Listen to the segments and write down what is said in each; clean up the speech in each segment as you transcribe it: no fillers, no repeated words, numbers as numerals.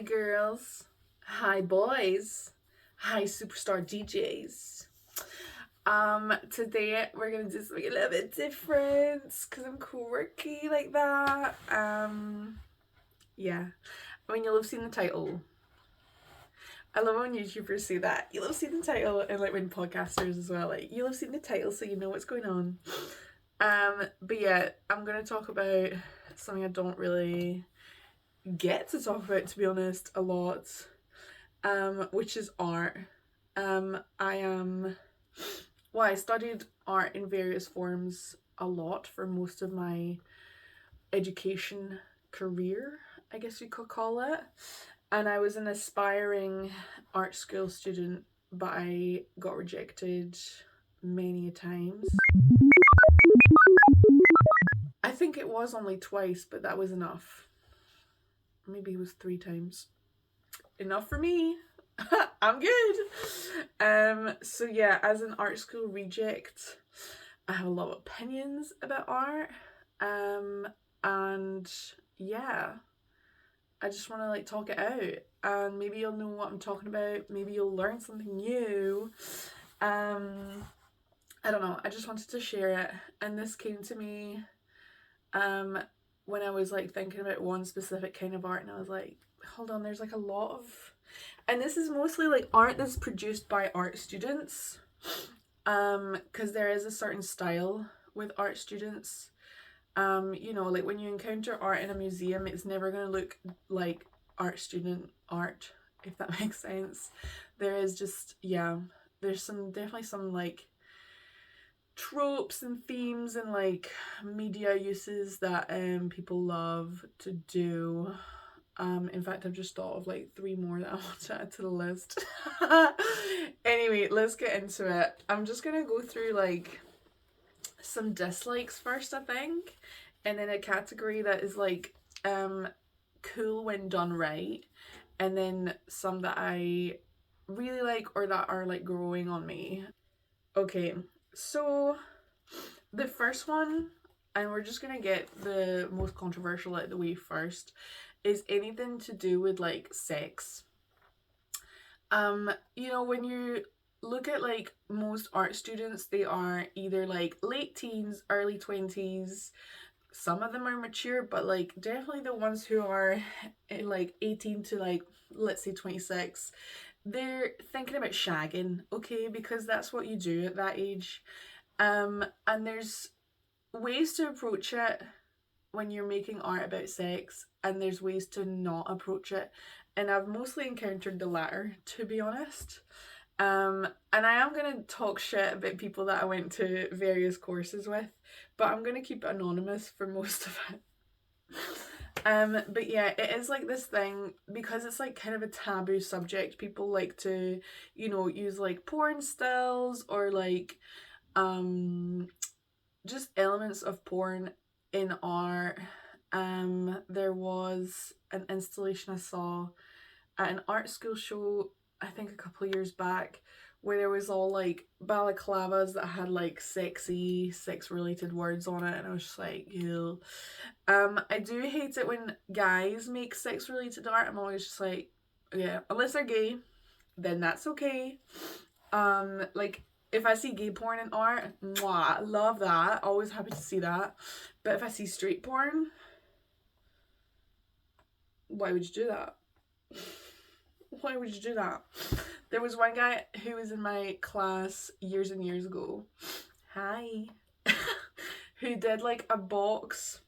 girls. Hi boys. Hi superstar DJs. Today we're gonna do something a little bit different because I'm quirky like that. Yeah. I mean, you'll have seen the title. I love when YouTubers say that. You'll have seen the title, and like when podcasters as well, like you'll have seen the title so you know what's going on. But yeah, I'm gonna talk about something I don't really get to talk about, to be honest, a lot, which is art. I studied art in various forms a lot for most of my education career, I guess you could call it. And I was an aspiring art school student, but I got rejected many times. I think it was only twice, but that was enough. Maybe it was 3 times. Enough for me. I'm good. So yeah, as an art school reject, I have a lot of opinions about art. And yeah, I just want to like talk it out, and maybe you'll know what I'm talking about. Maybe you'll learn something new. I don't know. I just wanted to share it, and this came to me, when I was like thinking about one specific kind of art, and I was like, hold on, there's like a lot of, and this is mostly like art that's produced by art students, because there is a certain style with art students. Like when you encounter art in a museum, it's never going to look like art student art, if that makes sense. There is just, yeah, there's definitely some like tropes and themes and like media uses that people love to do. In fact, I've just thought of like 3 more that I want to add to the list. Anyway, let's get into it. I'm just gonna go through like some dislikes first, I think, and then a category that is like cool when done right, and then some that I really like or that are like growing on me. Okay, so the first one, and we're just gonna get the most controversial out of the way first, is anything to do with like sex. When you look at like most art students, they are either like late teens, early 20s. Some of them are mature, but like definitely the ones who are like 18 to like, let's say 26, they're thinking about shagging, okay, because that's what you do at that age. And there's ways to approach it when you're making art about sex, and there's ways to not approach it. And I've mostly encountered the latter, to be honest. And I am going to talk shit about people that I went to various courses with, but I'm going to keep it anonymous for most of it. But yeah, it is like this thing, because it's like kind of a taboo subject. People like to, use like porn stills or like just elements of porn in art. There was an installation I saw at an art school show, I think a couple of years back, where there was all like balaclavas that had like sexy sex related words on it, and I was just like, ew. I do hate it when guys make sex related art. I'm always just like, yeah, unless they're gay, then that's okay. Like if I see gay porn in art, mwah, love that, always happy to see that. But if I see straight porn, why would you do that? Why would you do that? There was one guy who was in my class years and years ago, hi, who did like a box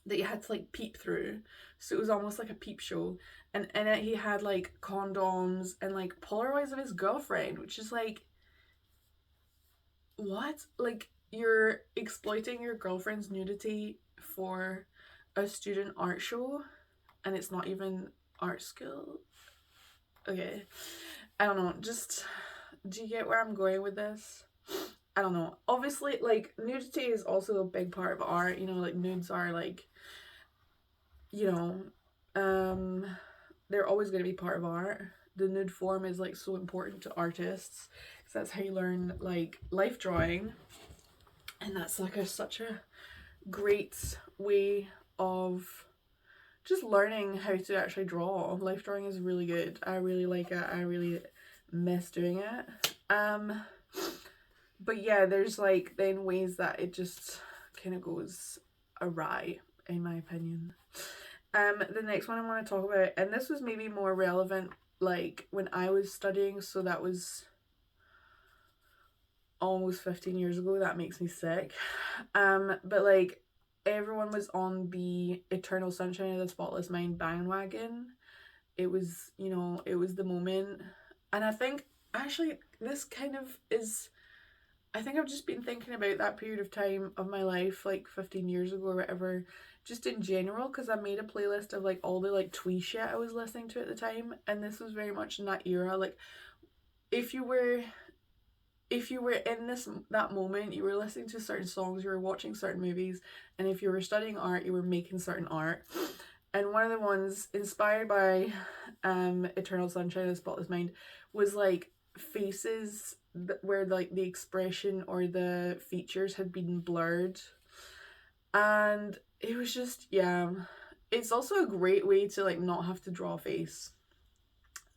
that you had to like peep through, so it was almost like a peep show, and in it he had like condoms and like Polaroids of his girlfriend, which is like, what? Like, you're exploiting your girlfriend's nudity for a student art show, and it's not even art school. Okay, I don't know, just, do you get where I'm going with this? I don't know. Obviously, like, nudity is also a big part of art, like nudes are like, they're always going to be part of art. The nude form is like so important to artists, because that's how you learn like life drawing, and that's like such a great way of just learning how to actually draw. Life drawing is really good. I really like it. I really miss doing it. But yeah, there's like then ways that it just kind of goes awry, in my opinion. The next one I want to talk about, and this was maybe more relevant like when I was studying, so that was almost 15 years ago. That makes me sick. But like everyone was on the Eternal Sunshine of the Spotless Mind bandwagon. It was, you know, it was the moment. And I think actually this kind of is, I think I've just been thinking about that period of time of my life, like 15 years ago or whatever, just in general, because I made a playlist of like all the like twee shit I was listening to at the time, and this was very much in that era. Like if you were in that moment, you were listening to certain songs, you were watching certain movies, and if you were studying art, you were making certain art. And one of the ones inspired by Eternal Sunshine of the Spotless Mind was like faces where like the expression or the features had been blurred, and it was just, yeah, it's also a great way to like not have to draw a face.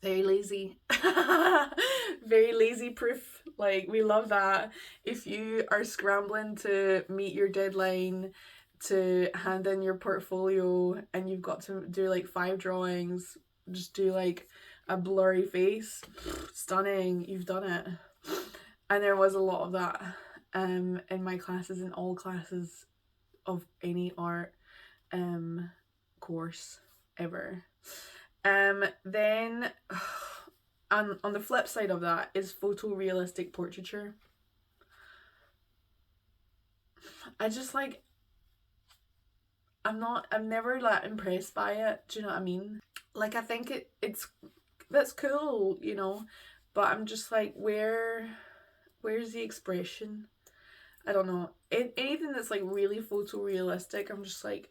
Very lazy. Very lazy proof. Like, we love that. If you are scrambling to meet your deadline to hand in your portfolio and you've got to do like 5 drawings, just do like a blurry face. Stunning. You've done it. And there was a lot of that in my classes, in all classes of any art course ever. Then on the flip side of that is photorealistic portraiture. I just like, I'm never that impressed by it. Do you know what I mean? Like, I think that's cool, you know, but I'm just like, where's the expression? I don't know. Anything that's like really photorealistic, I'm just like,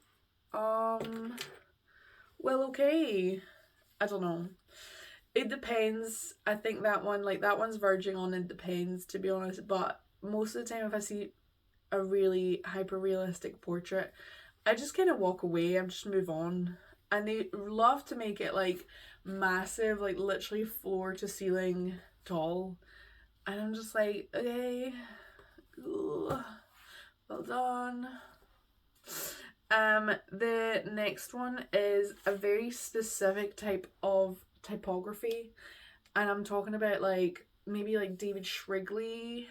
well, okay. I don't know. It depends. I think that one's verging on it depends, to be honest. But most of the time, if I see a really hyper realistic portrait, I just kind of walk away. I just move on. And they love to make it like massive, like literally floor to ceiling tall. And I'm just like, okay, ooh, well done. The next one is a very specific type of typography, and I'm talking about like maybe like David Shrigley,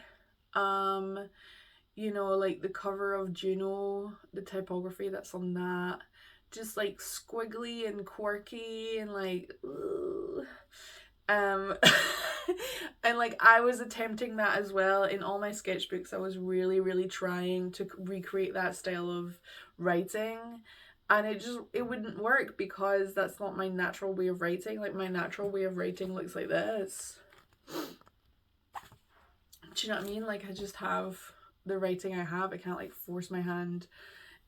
you know, like the cover of Juno, the typography that's on that, just like squiggly and quirky and like and like I was attempting that as well in all my sketchbooks. I was really trying to recreate that style of writing, and it wouldn't work because that's not my natural way of writing. Like, my natural way of writing looks like this. Do you know what I mean? Like, I just have the writing I have. I can't like force my hand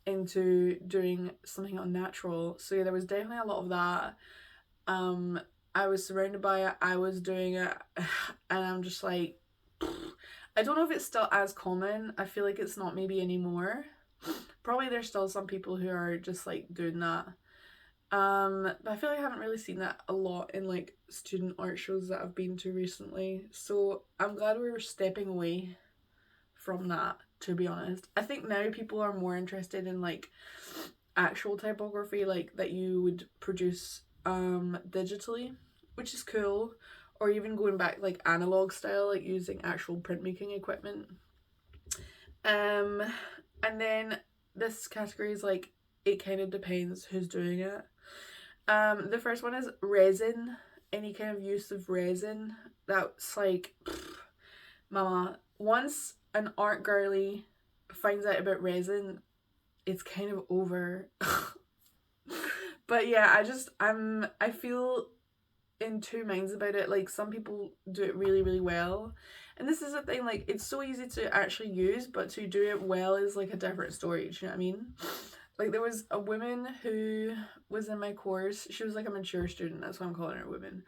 into doing something unnatural. So yeah, there was definitely a lot of that. I was surrounded by it, I was doing it, and I'm just like, I don't know if it's still as common. I feel like it's not maybe anymore. Probably there's still some people who are just like doing that. But I feel like I haven't really seen that a lot in like student art shows that I've been to recently. So I'm glad we were stepping away from that, to be honest. I think now people are more interested in like actual typography, like that you would produce digitally, which is cool, or even going back like analog style, like using actual printmaking equipment. And then this category is like, it kind of depends who's doing it. The first one is resin. Any kind of use of resin. That's like, mama, once an art girly finds out about resin, it's kind of over. But yeah, I feel in two minds about it. Like, some people do it really well, and this is the thing, like, it's so easy to actually use, but to do it well is like a different story. Do you know what I mean? Like, there was a woman who was in my course. She was like a mature student, that's why I'm calling her a woman,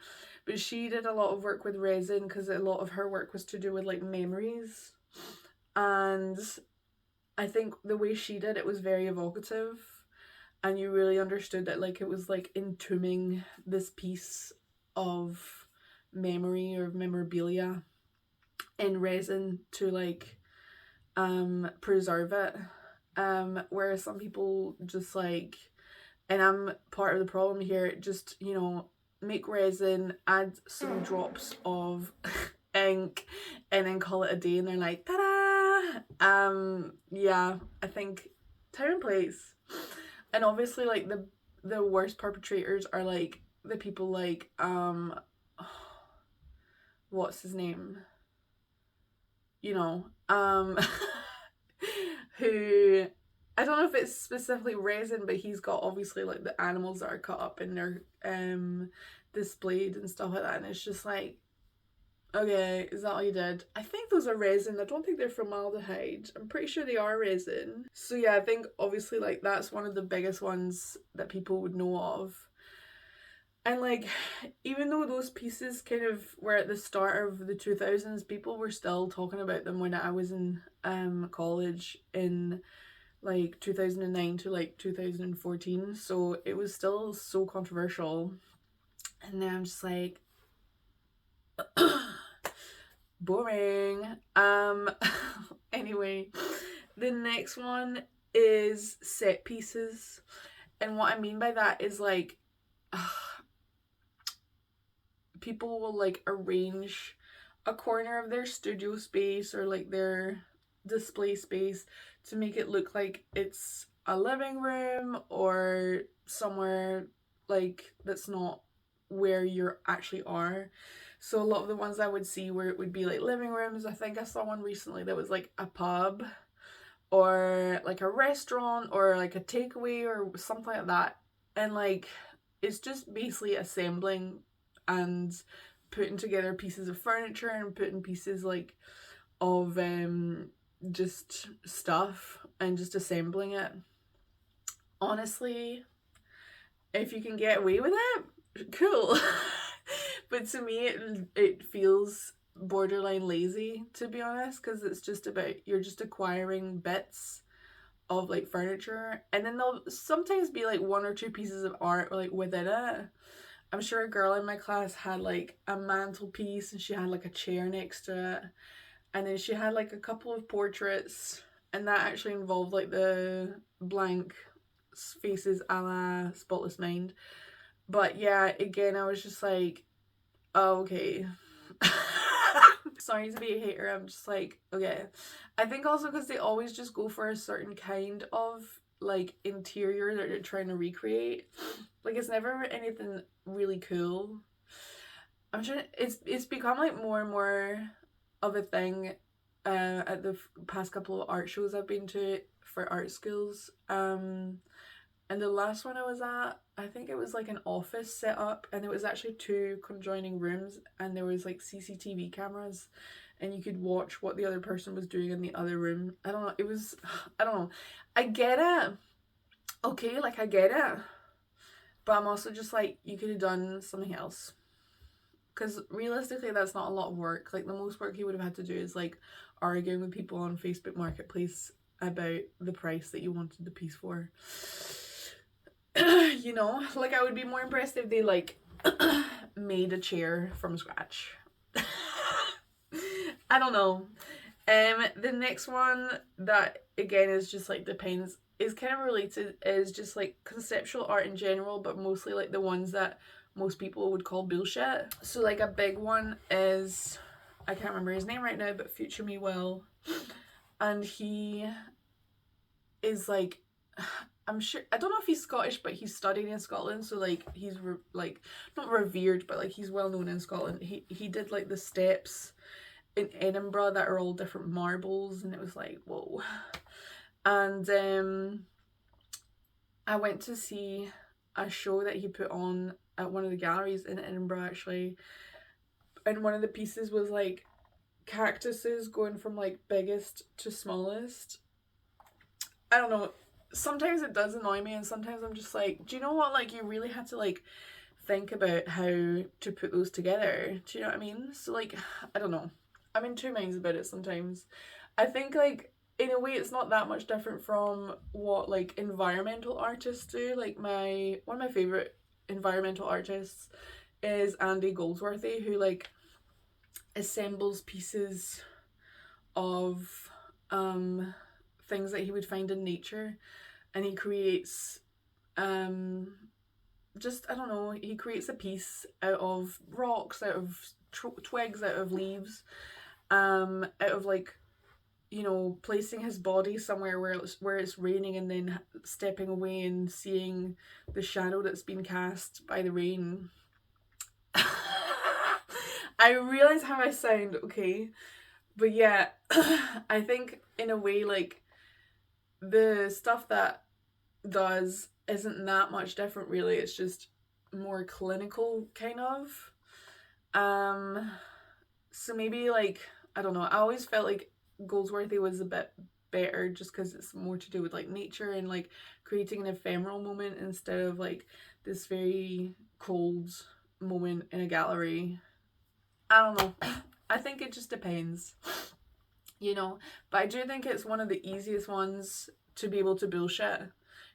but she did a lot of work with resin because a lot of her work was to do with like memories, and I think the way she did it was very evocative. and you really understood that like it was like entombing this piece of memory or memorabilia in resin to like preserve it. Whereas some people just like, and I'm part of the problem here, just, you know, make resin, add some drops of ink, and then call it a day, and they're like, ta-da! Yeah, I think time and place. And obviously like the worst perpetrators are like the people like what's his name? You know, who, I don't know if it's specifically resin, but he's got obviously like the animals that are cut up and they're displayed and stuff like that, and it's just like, okay, is that all you did? I think those are resin. I don't think they're formaldehyde. I'm pretty sure they are resin. So yeah, I think obviously like that's one of the biggest ones that people would know of. And like, even though those pieces kind of were at the start of the 2000s, people were still talking about them when I was in college in like 2009 to like 2014. So it was still so controversial. And then I'm just like, boring. Anyway, the next one is set pieces. And what I mean by that is like, people will like arrange a corner of their studio space or like their display space to make it look like it's a living room or somewhere like that's not where you actually are. So a lot of the ones I would see where it would be like living rooms, I think I saw one recently that was like a pub or like a restaurant or like a takeaway or something like that. And like, it's just basically assembling and putting together pieces of furniture and putting pieces like of just stuff and just assembling it. Honestly, if you can get away with it, cool. But to me it feels borderline lazy, to be honest, because it's just about, you're just acquiring bits of like furniture, and then there'll sometimes be like one or two pieces of art like within it. I'm sure a girl in my class had like a mantelpiece and she had like a chair next to it, and then she had like a couple of portraits, and that actually involved like the blank faces a la Spotless Mind. But yeah, again, I was just like, oh, okay. Sorry to be a hater, I'm just like, okay. I think also because they always just go for a certain kind of like interior that they're trying to recreate. Like, it's never anything really cool. I'm trying to, it's become like more and more of a thing at the past couple of art shows I've been to for art schools. And the last one I was at, I think it was like an office set up, and it was actually two conjoining rooms, and there was like CCTV cameras, and you could watch what the other person was doing in the other room. I don't know, it was, I don't know. I get it. Okay, like I get it. But I'm also just like, you could have done something else. Because realistically, that's not a lot of work. Like, the most work you would have had to do is like arguing with people on Facebook Marketplace about the price that you wanted the piece for. You know, like, I would be more impressed if they like made a chair from scratch. I don't know. The next one that again is just like depends, is kind of related, is just like conceptual art in general, but mostly like the ones that most people would call bullshit. So like a big one is, I can't remember his name right now, but Future Me Will, and he is like, I'm sure, I don't know if he's Scottish, but he's studied in Scotland, so like he's like not revered, but like he's well known in Scotland. He did like the steps in Edinburgh that are all different marbles, and it was like, whoa. And I went to see a show that he put on at one of the galleries in Edinburgh actually, and one of the pieces was like cactuses going from like biggest to smallest. I don't know, sometimes it does annoy me, and sometimes I'm just like, do you know what, like, you really had to like think about how to put those together, do you know what I mean? So like, I don't know, I'm in two minds about it sometimes. I think like in a way it's not that much different from what like environmental artists do. Like one of my favorite environmental artists is Andy Goldsworthy, who like assembles pieces of things that he would find in nature, and he creates just, I don't know, he creates a piece out of rocks, out of twigs, out of leaves, out of like, you know, placing his body somewhere where it's raining, and then stepping away and seeing the shadow that's been cast by the rain. I realize how I sound, okay, but yeah, I think in a way like the stuff that does isn't that much different really. It's just more clinical kind of. Um so maybe like, I don't know, I always felt like Goldsworthy was a bit better just because it's more to do with like nature and like creating an ephemeral moment instead of like this very cold moment in a gallery. I don't know. I think it just depends, you know. But I do think it's one of the easiest ones to be able to bullshit,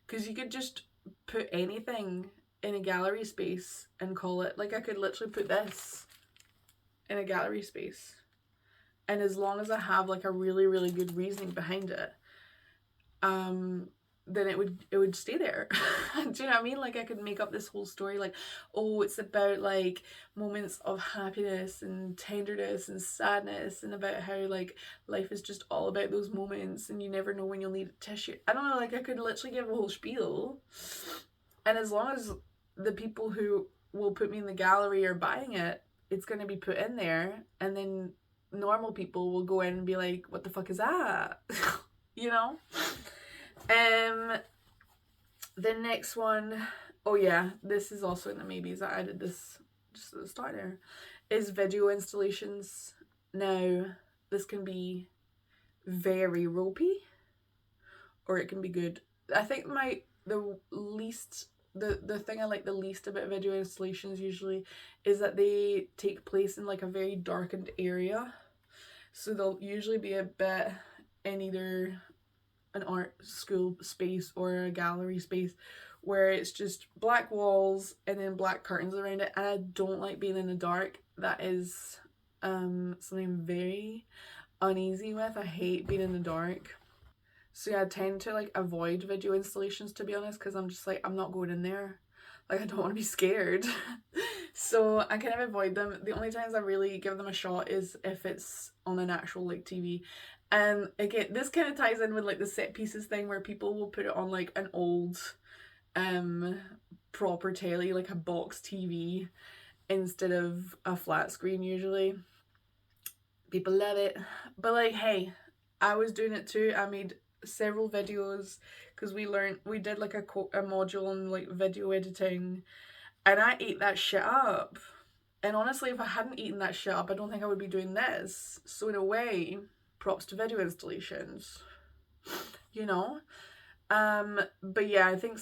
because you could just put anything in a gallery space and call it, like I could literally put this in a gallery space, and as long as I have like a really really good reasoning behind it, then it would stay there. Do you know what I mean? Like I could make up this whole story like, oh, it's about like moments of happiness and tenderness and sadness, and about how like life is just all about those moments and you never know when you'll need a tissue. I don't know, like I could literally give a whole spiel, and as long as the people who will put me in the gallery are buying it, it's going to be put in there, and then normal people will go in and be like, what the fuck is that? You know. The next one, oh yeah, this is also in the maybes. I added this just at the start there, is video installations. Now, this can be very ropey, or it can be good. I think the thing I like the least about video installations usually is that they take place in like a very darkened area. So they'll usually be a bit in either an art school space or a gallery space where it's just black walls and then black curtains around it, and I don't like being in the dark. That is something I'm very uneasy with. I hate being in the dark. So yeah, I tend to like avoid video installations, to be honest, because I'm just like, I'm not going in there. Like I don't want to be scared. So I kind of avoid them. The only times I really give them a shot is if it's on an actual like TV. And again, this kind of ties in with like the set pieces thing where people will put it on like an old proper telly, like a box TV, instead of a flat screen usually. People love it. But like, hey, I was doing it too. I made several videos because we did like a module on like video editing, and I ate that shit up. And honestly, if I hadn't eaten that shit up, I don't think I would be doing this. So in a way, props to video installations, you know. But yeah, I think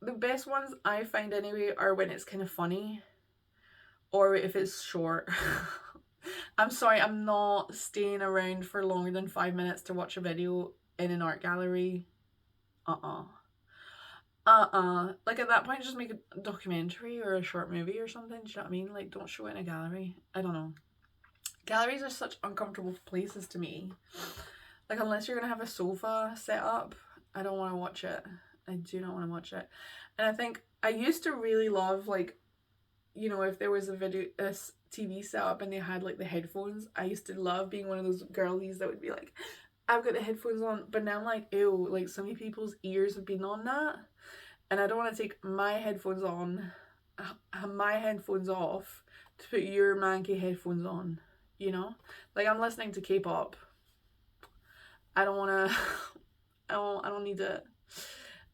the best ones I find anyway are when it's kind of funny, or if it's short. I'm sorry, I'm not staying around for longer than 5 minutes to watch a video in an art gallery. Like at that point, just make a documentary or a short movie or something. Do you know what I mean? Like, don't show it in a gallery. I don't know. Galleries are such uncomfortable places to me. Like, unless you're gonna have a sofa set up, I don't want to watch it. I do not want to watch it. And I think I used to really love, like, you know, if there was a TV set up and they had like the headphones, I used to love being one of those girlies that would be like, I've got the headphones on. But now I'm like, ew, like so many people's ears have been on that, and I don't want to take my headphones on, my headphones off, to put your manky headphones on, you know? Like, I'm listening to K-pop. I don't want to, I don't need it.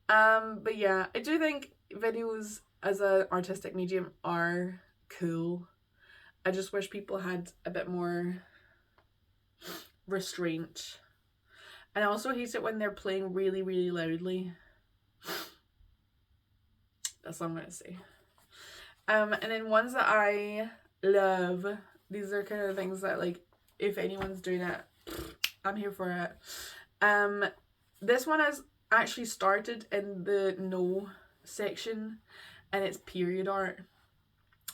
But yeah, I do think videos as an artistic medium are cool. I just wish people had a bit more restraint. And I also hate it when they're playing really, really loudly. That's all I'm going to say. And then ones that I love, these are kind of things that, like, if anyone's doing it, I'm here for it. This one has actually started in the no section, and it's period art.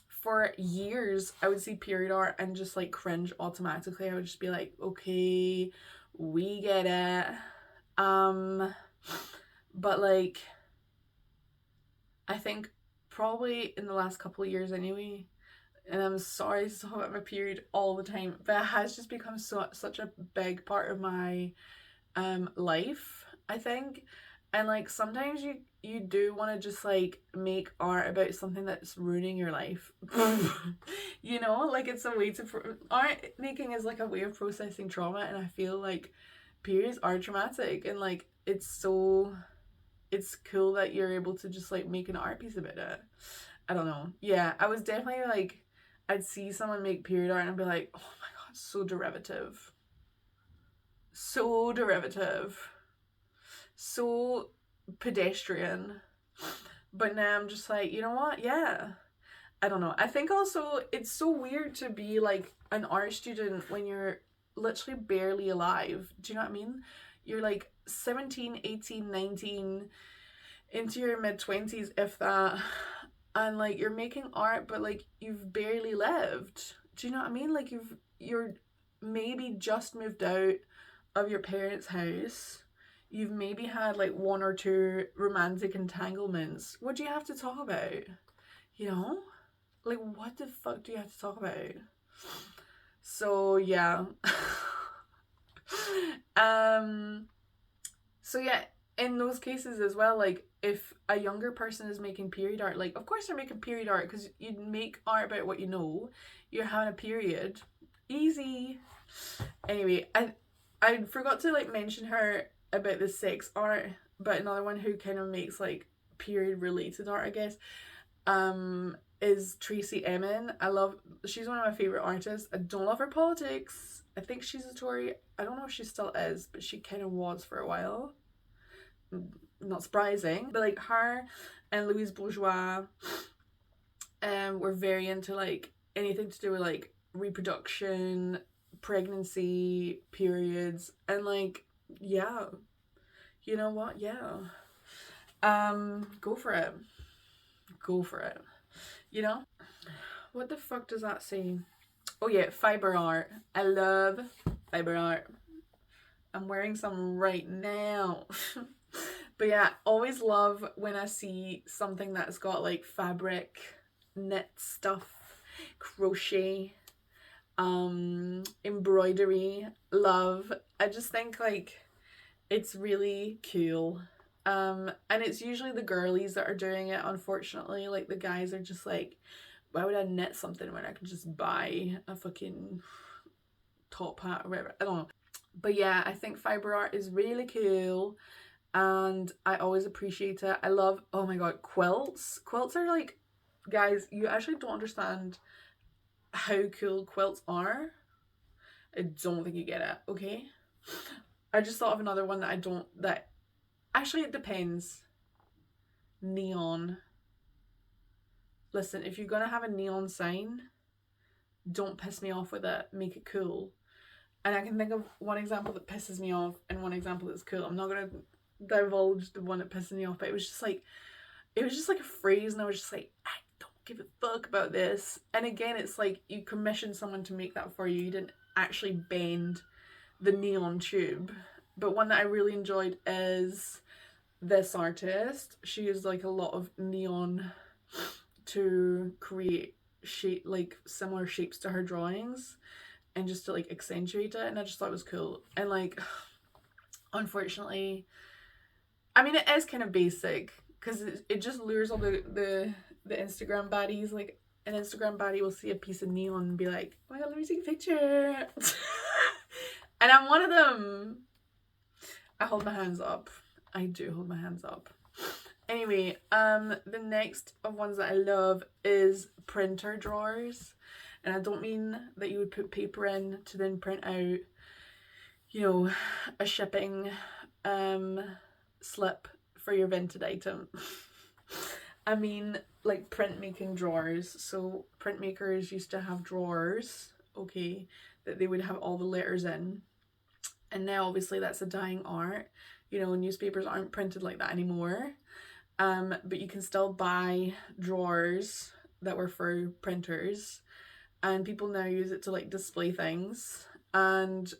For years, I would see period art and just like cringe automatically. I would just be like, okay, we get it. But like, I think probably in the last couple of years anyway, and I'm sorry to talk about my period all the time, but it has just become such a big part of my life, I think. And like sometimes you do want to just like make art about something that's ruining your life. You know, like it's a way to art making is like a way of processing trauma, and I feel like periods are traumatic, and like it's cool that you're able to just like make an art piece about it. I don't know. Yeah, I was definitely like, I'd see someone make period art and I'd be like, oh my god, so derivative. So derivative. So pedestrian. But now I'm just like, you know what? Yeah. I don't know. I think also it's so weird to be like an art student when you're literally barely alive. Do you know what I mean? You're like 17, 18, 19, into your mid 20s, if that. And like you're making art, but like you've barely lived. Do you know what I mean? Like you're maybe just moved out of your parents' house. You've maybe had like one or two romantic entanglements. What do you have to talk about? You know? Like what the fuck do you have to talk about? So yeah. um so yeah, in those cases as well, like if a younger person is making period art, like of course they're making period art because you make art about what you know. You're having a period. Easy. Anyway, I forgot to like mention her about the sex art, but another one who kind of makes like period related art, I guess, is Tracy Emin. She's one of my favorite artists. I don't love her politics. I think she's a Tory. I don't know if she still is, but she kind of was for a while. Not surprising, but like her and Louise Bourgeois were very into like anything to do with like reproduction, pregnancy, periods, and like yeah, you know what? Yeah. Go for it. Go for it. You know? What the fuck does that say? Oh yeah, fiber art. I love fiber art. I'm wearing some right now. But yeah, always love when I see something that's got like fabric, knit stuff, crochet, embroidery. Love. I just think like it's really cool. And it's usually the girlies that are doing it, unfortunately. Like the guys are just like, why would I knit something when I could just buy a fucking top hat or whatever? I don't know. But yeah, I think fiber art is really cool and I always appreciate it. I love, oh my god, quilts. Quilts are like, guys, you actually don't understand how cool quilts are. I don't think you get it, okay? I just thought of another one that actually it depends. Neon. Listen, if you're gonna have a neon sign, don't piss me off with it. Make it cool. And I can think of one example that pisses me off and one example that's cool. I'm not gonna divulge the one that pisses me off, but it was just like a phrase, and I was just like, I don't give a fuck about this. And again, it's like you commissioned someone to make that for you. You didn't actually bend the neon tube. But one that I really enjoyed is this artist. She used like a lot of neon to create shape, like similar shapes to her drawings, and just to like accentuate it, and I just thought it was cool. And like unfortunately, I mean it is kind of basic because it just lures all the Instagram baddies. Like an Instagram baddie will see a piece of neon and be like, oh my god, let me take a picture. And I'm one of them. I hold my hands up. I do hold my hands up. Anyway, the next of ones that I love is printer drawers. And I don't mean that you would put paper in to then print out, you know, a shipping slip for your vented item. I mean like printmaking drawers. So printmakers used to have drawers, okay, that they would have all the letters in. And now obviously that's a dying art. You know, newspapers aren't printed like that anymore. But you can still buy drawers that were for printers, and people now use it to like display things. And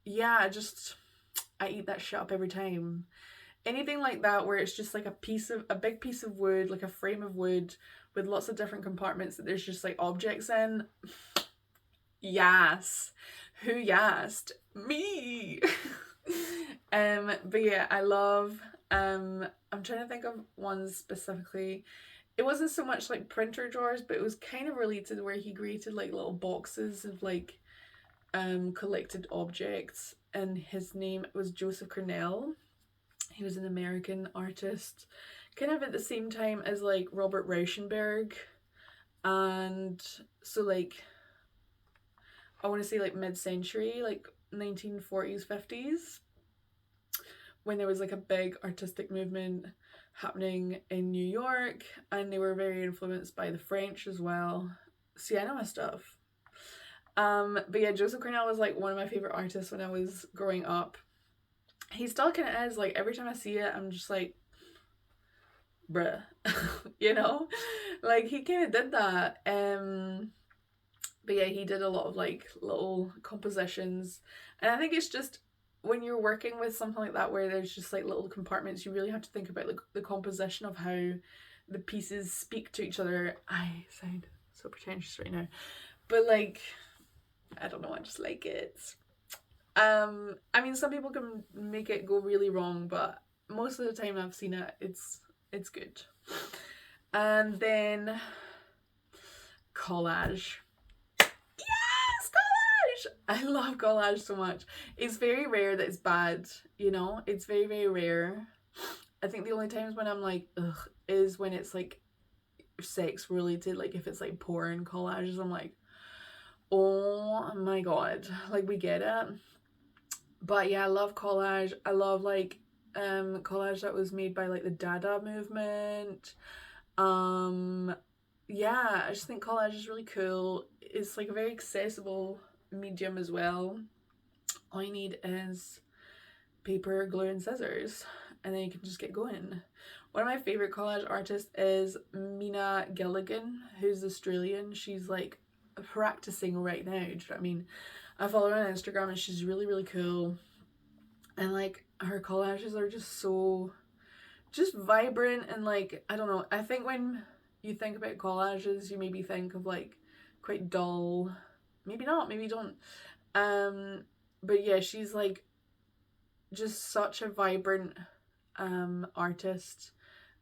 yeah, I eat that shit up every time. Anything like that where it's just like a big piece of wood, like a frame of wood with lots of different compartments that there's just like objects in. Yes. Who yassed? Me. But yeah, I love I'm trying to think of ones specifically. It wasn't so much like printer drawers, but it was kind of related where he created like little boxes of like collected objects, and his name was Joseph Cornell. He was an American artist, kind of at the same time as like Robert Rauschenberg. And so like I want to say like mid-century, like 1940s, 50s, when there was like a big artistic movement happening in New York, and they were very influenced by the French as well. See, I know my stuff. But yeah, Joseph Cornell was like one of my favorite artists when I was growing up. He still kind of is. Like every time I see it, I'm just like, bruh, you know, like he kind of did that. But yeah, he did a lot of like little compositions, and I think it's just when you're working with something like that where there's just like little compartments, you really have to think about like the composition of how the pieces speak to each other. I sound so pretentious right now, but like I don't know, I just like it. I mean, some people can make it go really wrong, but most of the time I've seen it, it's good. And then collage. Yes, collage! I love collage so much. It's very rare that it's bad, you know? It's very, very rare. I think the only times when I'm like, ugh, is when it's like sex related, like if it's like porn collages, I'm like, oh my god, like we get it. But yeah, I love collage. I love like collage that was made by like the Dada movement. Yeah, I just think collage is really cool. It's like a very accessible medium as well. All you need is paper, glue, and scissors, and then you can just get going. One of my favorite collage artists is Mina Gilligan, who's Australian. She's like practicing right now. Do you know what I mean? I follow her on Instagram, and she's really, really cool. And like her collages are just so just vibrant, and like I don't know, I think when you think about collages you maybe think of like quite dull, maybe not, maybe don't. But yeah, she's like just such a vibrant artist,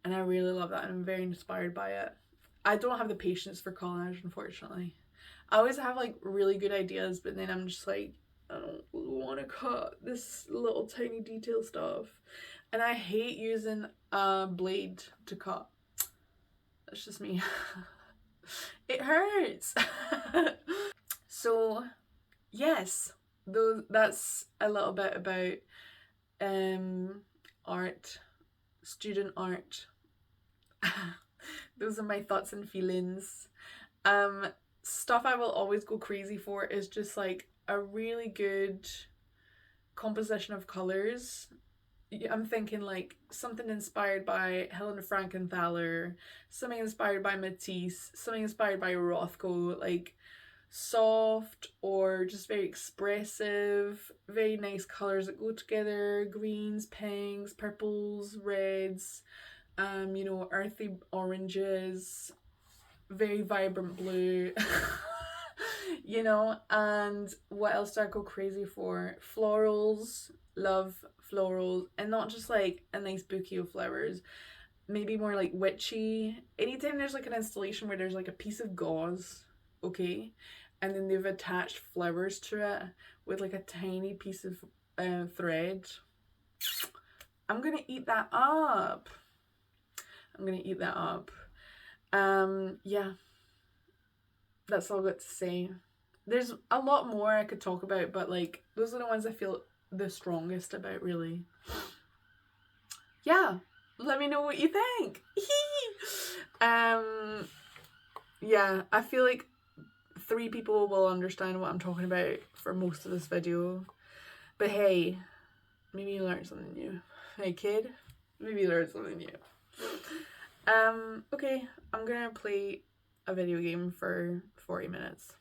and I really love that, and I'm very inspired by it. I don't have the patience for collage, unfortunately. I always have like really good ideas, but then I'm just like, I don't want to cut this little tiny detail stuff. And I hate using a blade to cut. That's just me. It hurts. So, yes, that's a little bit about art, student art. Those are my thoughts and feelings. Stuff I will always go crazy for is just like a really good composition of colors. I'm thinking like something inspired by Helena Frankenthaler, something inspired by Matisse, something inspired by Rothko, like soft or just very expressive, very nice colors that go together, greens, pinks, purples, reds, you know, earthy oranges, very vibrant blue. You know, and what else do I go crazy for? Florals, love florals, and not just like a nice bouquet of flowers, maybe more like witchy. Anytime there's like an installation where there's like a piece of gauze, okay, and then they've attached flowers to it with like a tiny piece of thread, I'm gonna eat that up. I'm gonna eat that up. Yeah, that's all I've got to say. There's a lot more I could talk about, but like those are the ones I feel the strongest about, really. Yeah, let me know what you think. Yeah, I feel like 3 people will understand what I'm talking about for most of this video. But hey, maybe you learned something new. Hey kid, maybe you learned something new. Okay, I'm gonna play a video game for 40 minutes.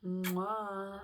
Mwah.